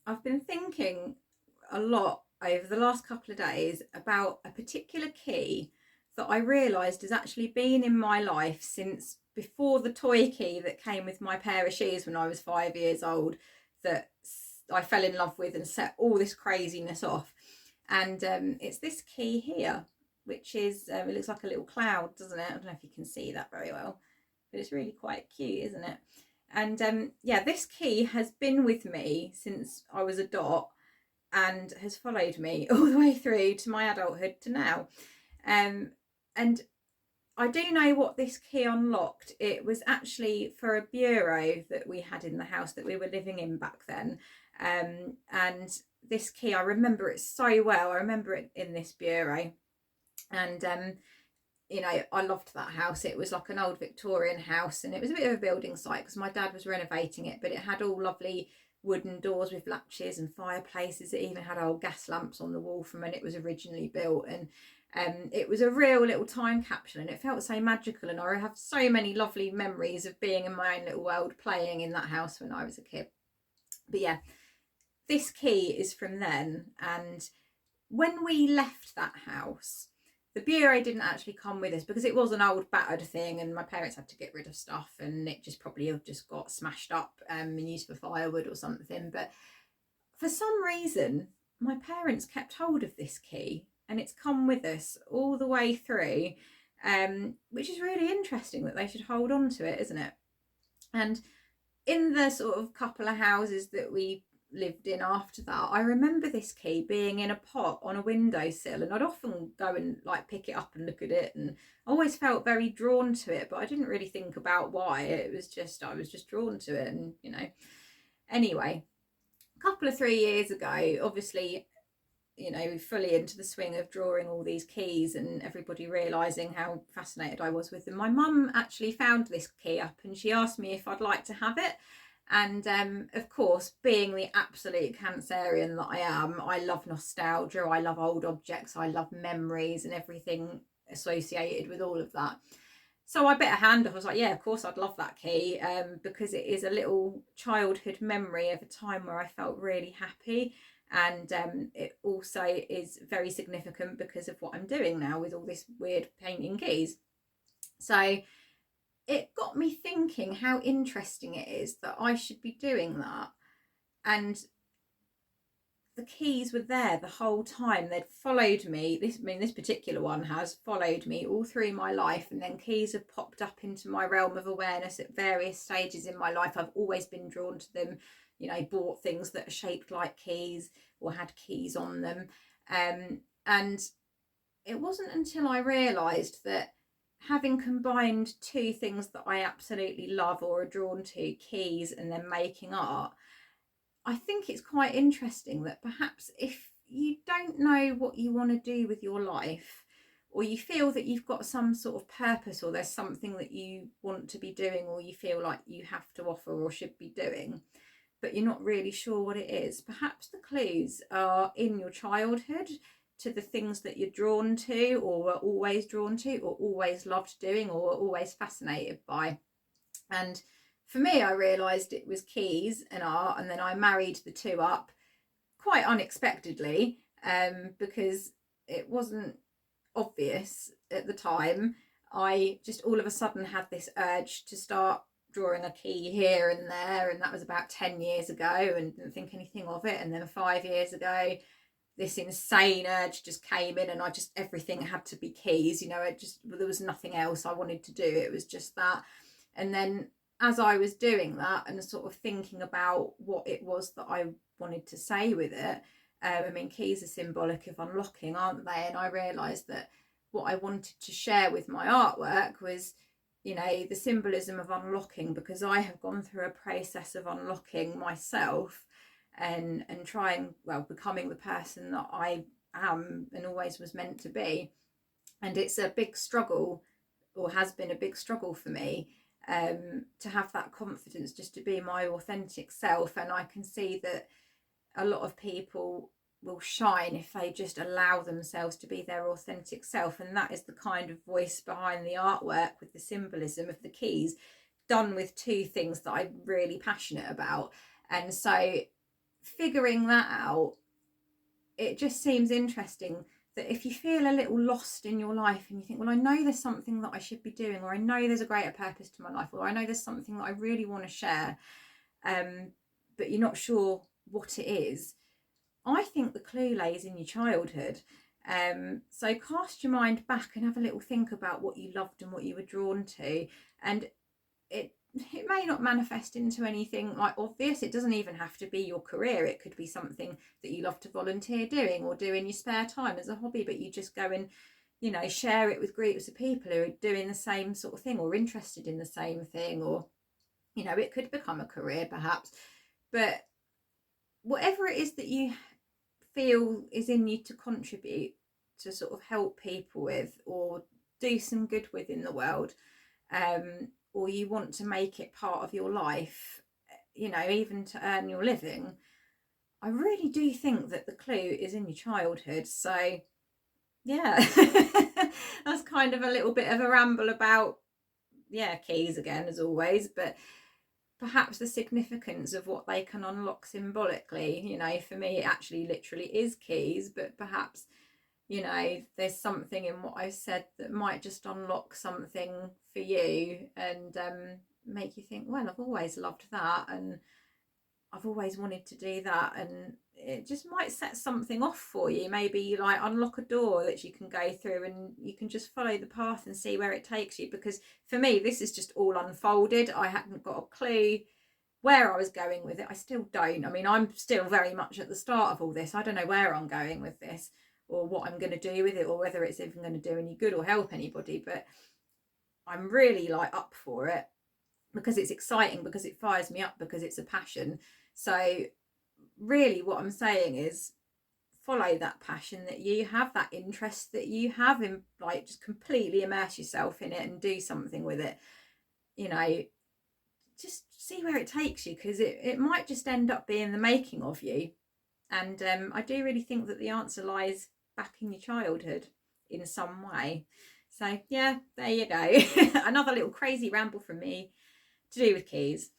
I've been thinking a lot over the last couple of days about a particular key that I realised has actually been in my life since before the toy key that came with my pair of shoes when I was 5 years old, that I fell in love with and set all this craziness off. And it's this key here, which is, it looks like a little cloud, doesn't it? I don't know if you can see that very well, but it's really quite cute, isn't it? And yeah, this key has been with me since I was a dot and has followed me all the way through to my adulthood to now. And I do know what this key unlocked. It was actually for a bureau that we had in the house that we were living in back then. And this key, I remember it so well. I remember it in this bureau. And you know, I loved that house. It was like an old Victorian house, and it was a bit of a building site because my dad was renovating it, but it had all lovely wooden doors with latches and fireplaces. It even had old gas lamps on the wall from when it was originally built, and it was a real little time capsule, and it felt so magical. And I have so many lovely memories of being in my own little world playing in that house when I was a kid. But yeah, this key is from then, and when we left that house, the bureau didn't actually come with us because it was an old battered thing and my parents had to get rid of stuff, and it just probably have just got smashed up and used for firewood or something. But for some reason, my parents kept hold of this key and it's come with us all the way through, which is really interesting that they should hold on to it, isn't it? And in the sort of couple of houses that we lived in after that, I remember this key being in a pot on a windowsill, and I'd often go and like pick it up and look at it, and I always felt very drawn to it, but I didn't really think about why. It was just, I was just drawn to it, and you know. Anyway, a couple of 3 years ago, obviously, you know, fully into the swing of drawing all these keys and everybody realizing how fascinated I was with them, my mum actually found this key up and she asked me if I'd like to have it. And of course, being the absolute Cancerian that I am, I love nostalgia, I love old objects, I love memories and everything associated with all of that. So I bit a hand off. I was like, yeah, of course I'd love that key, because it is a little childhood memory of a time where I felt really happy. And it also is very significant because of what I'm doing now with all this weird painting keys. So it got me thinking how interesting it is that I should be doing that. And the keys were there the whole time. They'd followed me. This particular one has followed me all through my life, and then keys have popped up into my realm of awareness at various stages in my life. I've always been drawn to them, you know, bought things that are shaped like keys or had keys on them. And it wasn't until I realised that having combined two things that I absolutely love or are drawn to, keys and then making art, I think it's quite interesting that perhaps if you don't know what you want to do with your life, or you feel that you've got some sort of purpose, or there's something that you want to be doing, or you feel like you have to offer or should be doing, but you're not really sure what it is, perhaps the clues are in your childhood to the things that you're drawn to, or were always drawn to, or always loved doing, or were always fascinated by. And for me, I realised it was keys and art, and then I married the two up quite unexpectedly, because it wasn't obvious at the time. I just all of a sudden had this urge to start drawing a key here and there, and that was about 10 years ago, and didn't think anything of it. And then 5 years ago, this insane urge just came in, and I just, everything had to be keys, you know. It just, there was nothing else I wanted to do, it was just that. And then as I was doing that and sort of thinking about what it was that I wanted to say with it, I mean, keys are symbolic of unlocking, aren't they? And I realised that what I wanted to share with my artwork was, you know, the symbolism of unlocking, because I have gone through a process of unlocking myself and trying, well, becoming the person that I am and always was meant to be. And it's a big struggle, or has been a big struggle for me, to have that confidence just to be my authentic self. And I can see that a lot of people will shine if they just allow themselves to be their authentic self, and that is the kind of voice behind the artwork, with the symbolism of the keys done with two things that I'm really passionate about. And so figuring that out, it just seems interesting that if you feel a little lost in your life and you think, well, I know there's something that I should be doing, or I know there's a greater purpose to my life, or I know there's something that I really want to share, but you're not sure what it is, I think the clue lays in your childhood. So cast your mind back and have a little think about what you loved and what you were drawn to, and it may not manifest into anything like obvious. It doesn't even have to be your career. It could be something that you love to volunteer doing or do in your spare time as a hobby, but you just go and, you know, share it with groups of people who are doing the same sort of thing or interested in the same thing, or, you know, it could become a career perhaps. But whatever it is that you feel is in you to contribute, to sort of help people with or do some good with in the world, or you want to make it part of your life, you know, even to earn your living, I really do think that the clue is in your childhood. So yeah, that's kind of a little bit of a ramble about, yeah, keys again as always, but perhaps the significance of what they can unlock symbolically. You know, for me it actually literally is keys, but perhaps, you know, there's something in what I've said that might just unlock something for you and make you think, well, I've always loved that and I've always wanted to do that, and it just might set something off for you. Maybe you like unlock a door that you can go through and you can just follow the path and see where it takes you. Because for me, this is just all unfolded. I hadn't got a clue where I was going with it. I still don't. I mean, I'm still very much at the start of all this. I don't know where I'm going with this or what I'm going to do with it or whether it's even going to do any good or help anybody, but I'm really like up for it because it's exciting, because it fires me up, because it's a passion. So really what I'm saying is follow that passion that you have, that interest that you have, in like just completely immerse yourself in it and do something with it. You know, just see where it takes you, because it might just end up being the making of you. And I do really think that the answer lies back in your childhood in some way. So yeah, there you go. Another little crazy ramble from me to do with keys.